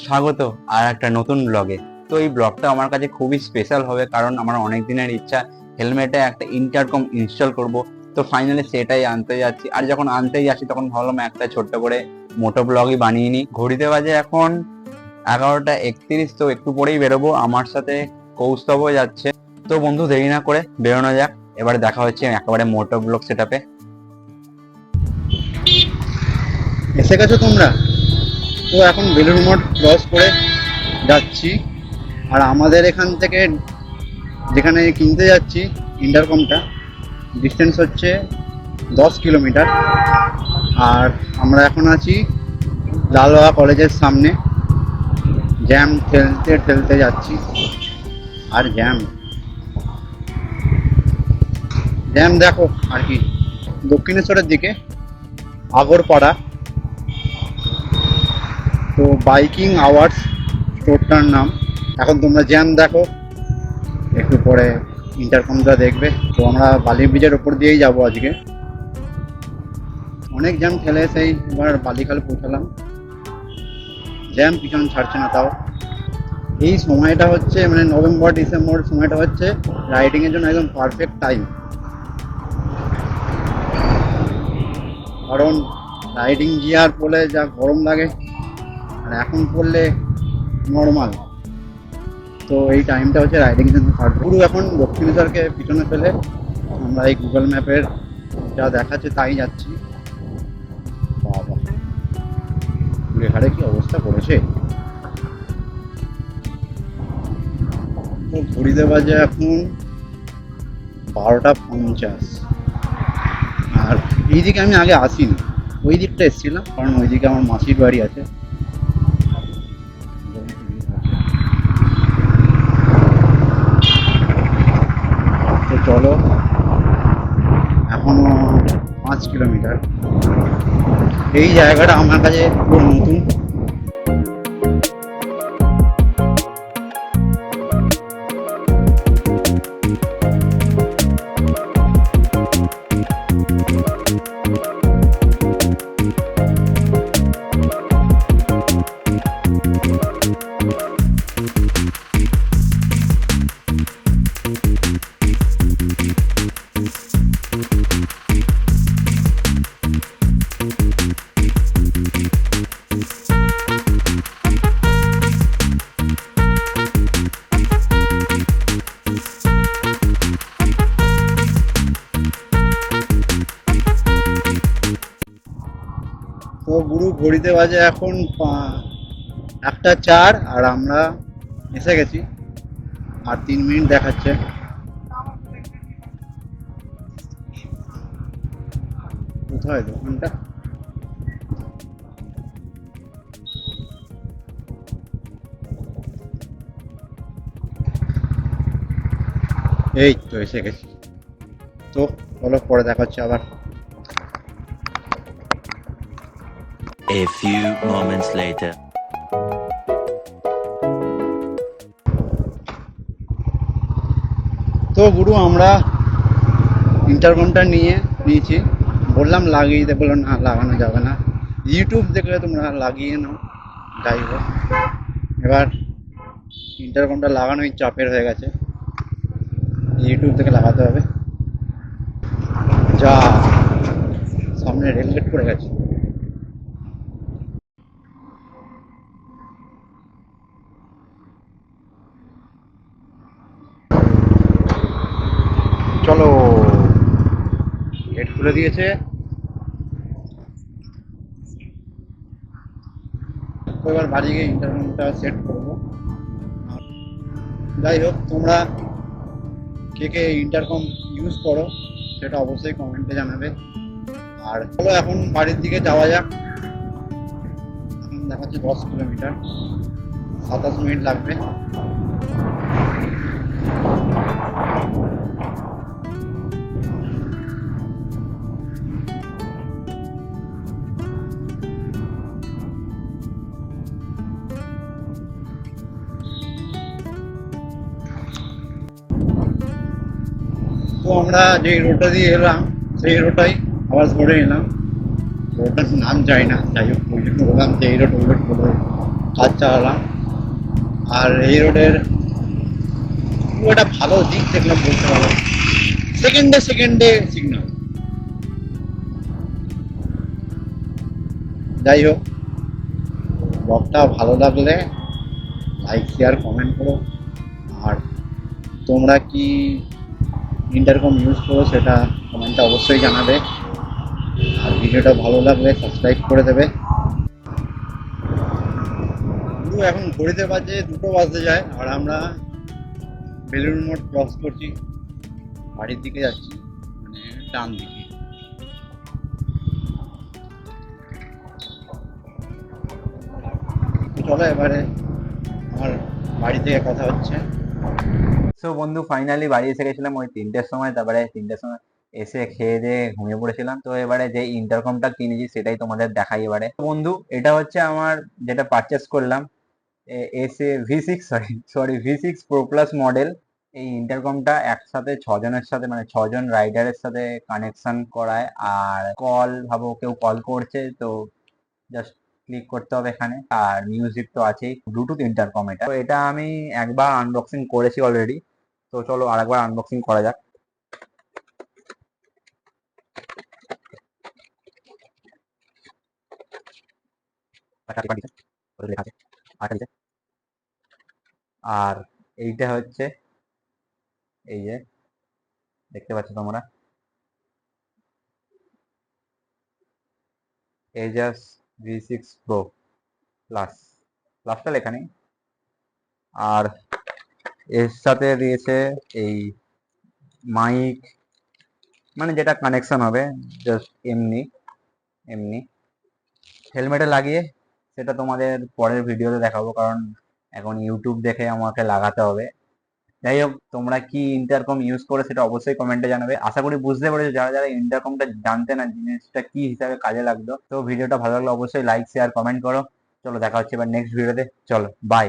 স্বাগত আর একটা নতুন ব্লগে। তো এই ব্লগটা আমার কাছে খুবই স্পেশাল হবে, কারণ আমার অনেক দিনের ইচ্ছা হেলমেটে একটা ইন্টারকম ইনস্টল করব। তো ফাইনালি সেটাই আনতে যাচ্ছি, আর যখন আনতেই যাচ্ছি তখন ভাবলাম একটা ছোট্ট করে মোটো ব্লগই বানিয়ে নিই। ঘড়িতে বাজে এখন 11টা 31, তো একটু পরেই বেরোবো। আমার সাথে কৌস্তবও যাচ্ছে। তো বন্ধু, দেরি না করে বেরোনো যাক। এবারে দেখা হচ্ছে একেবারে মোটো ব্লগ সেটআপে। এসে গেছো তোমরা? তো এখন বেলুড় মঠ ক্রস করে যাচ্ছি। আর আমাদের এখান থেকে যেখানে কিনতে যাচ্ছি ইন্টারকমটা, ডিস্টেন্স হচ্ছে 10 কিলোমিটার। আর আমরা এখন আছি লালবাগ কলেজের সামনে। জ্যাম ঠেলতে ঠেলতে যাচ্ছি। আর জ্যাম জ্যাম দেখো আর কি। দক্ষিণেশ্বরের দিকে আগরপাড়া। তো বাইকিং আওয়ার্স স্টোরটার নাম। এখন তোমরা জ্যাম দেখো, একটু পরে ইন্টারকমটা দেখবে। তো আমরা বালি ব্রিজের ওপর দিয়েই যাব আজকে। অনেক জ্যাম ঠেলে সেই এবার বালিখাল পৌঁছালাম। জ্যাম পিছন ছাড়ছে না তাও। এই সময়টা হচ্ছে মানে নভেম্বর ডিসেম্বর সময়টা হচ্ছে রাইডিংয়ের জন্য একদম পারফেক্ট টাইম। কারণ রাইডিং গিয়ার পরলে যা গরম লাগে, আর এখন পরলে নর্মাল। তো এই টাইমটা হচ্ছে রাইডিং এর জন্য পুরো এখন দক্ষিণেশ্বরকে পিছনে ফেলে আমরা এই গুগল ম্যাপের যা দেখাচ্ছে তাই যাচ্ছি। বাবা, ঘুরে ঘাড়ে কি অবস্থা করেছে। তো ঘড়িতে বাজে এখন 12টা 50। আর এইদিকে আমি আগে আসিনি, ওই দিকটা এসেছিলাম, কারণ ওইদিকে আমার মাসির বাড়ি আছে। তো চলো, এখনো 5 কিলোমিটার। এই জায়গাটা আমার কাছে পুরো নতুন। তো গুরু ঘড়িতে বাজে এখন 1টা 4, আর আমরা এসে গেছি। আর 3 মিনিট দেখাচ্ছে। কোথায় দোকানটা? এই তো এসে গেছি। তো চলো, পরে দেখাচ্ছে আবার। A few moments later. তো গুরু আমরা ইন্টারকমটা নিয়েছি। বললাম লাগিয়ে দিতে, বললো না লাগানো যাবে না, ইউটিউব দেখলে তোমরা লাগিয়ে নাও। যাই হোক, এবার ইন্টারকমটা লাগানোই চাপের হয়ে গেছে, ইউটিউব থেকে লাগাতে হবে। যা সামনে রেলগেট পড়ে গেছে। চলো, গেট খুলে দিয়েছে। তো এবার বাড়ি গিয়ে ইন্টারকমটা সেট করবো। যাই হোক, তোমরা কে কে ইন্টারকম ইউজ করো সেটা অবশ্যই কমেন্টে জানাবে। আর চলো এখন বাড়ির দিকে যাওয়া যাক। এখন দেখাচ্ছে 10 কিলোমিটার, 27 মিনিট লাগবে। তো আমরা যে রোডটা দিয়ে এলাম সেই রোডটাই আবার ধরে এলাম। রোডটার নাম যাই না, যাই হোক ওই জন্য বললাম যে এই রোড ওই রোড বলে। কাজ চালালাম। আর এই রোডের খুব একটা ভালো দিক দেখলাম বলতে পারো, সেকেন্ডে সেকেন্ডে সিগন্যাল। যাই হোক, ব্লগটা ভালো লাগলে লাইক শেয়ার কমেন্ট করো। আর তোমরা কি ইন্টারকম ইউজ করো সেটা কমেন্টে অবশ্যই জানাবে। আর ভিডিওটা ভালো লাগলে সাবস্ক্রাইব করে দেবে। পুরো এখন ঘড়িতে বাজে 2টো বাজতে যায়, আর আমরা বেলুড় মঠ ক্রস করছি, বাড়ির দিকে যাচ্ছি, মানে ডান দিকে। তো চলো এবারে আমার বাড়ি থেকে কথা হচ্ছে। সো বন্ধু ফাইনালি বাড়ি এসে গেছিলাম ওই 3টের সময়, তারপরে 3টের সময় এসে খেয়ে দিয়ে ঘুমিয়ে পড়েছিলাম। তো এবারে যে ইন্টারকমটা কিনেছি সেটাই তোমাদের দেখাই এবারে। তো বন্ধু এটা হচ্ছে আমার যেটা পারচেস করলাম, S A V6, sorry V6 pro plus model. এই ইন্টারকমটা একসাথে 6 জনের সাথে, মানে 6জন রাইডারের সাথে কানেকশন করায়। আর কল, ভাবো কেউ কল করছে তো জাস্ট ক্লিক করতে হবে এখানে। আর মিউজিক তো আছেই, ব্লুটুথ ইন্টারকম এটা। তো এটা আমি একবার আনবক্সিং করেছি অলরেডি, তো চলো আরেকবার আনবক্সিং করা যাক। লেখা আছে আর এইটা হচ্ছে, এই যে দেখতে পাচ্ছ তোমরা, এজাস V6 প্রো প্লাস, প্লাসটা লেখা নেই। আর এর সাথে দিয়েছে এই মাইক, মানে যেটা কানেকশন হবে জাস্ট এমনি এমনি হেলমেটে লাগিয়ে। সেটা তোমাদের পরের ভিডিওতে দেখাবো, কারণ এখন ইউটিউব দেখে আমাকে লাগাতে হবে। যাই হোক, তোমরা কি ইন্টারকম ইউজ করে সেটা অবশ্যই কমেন্টে জানাবে। আশা করি বুঝতে পেরেছো, যারা যারা ইন্টারকমটা জানতে না জিনিসটা কি হিসাবে কাজে লাগতো। তো ভিডিওটা ভালো লাগলে অবশ্যই লাইক শেয়ার কমেন্ট করো। চলো দেখা হচ্ছে এবার নেক্সট ভিডিওতে, চলো বাই।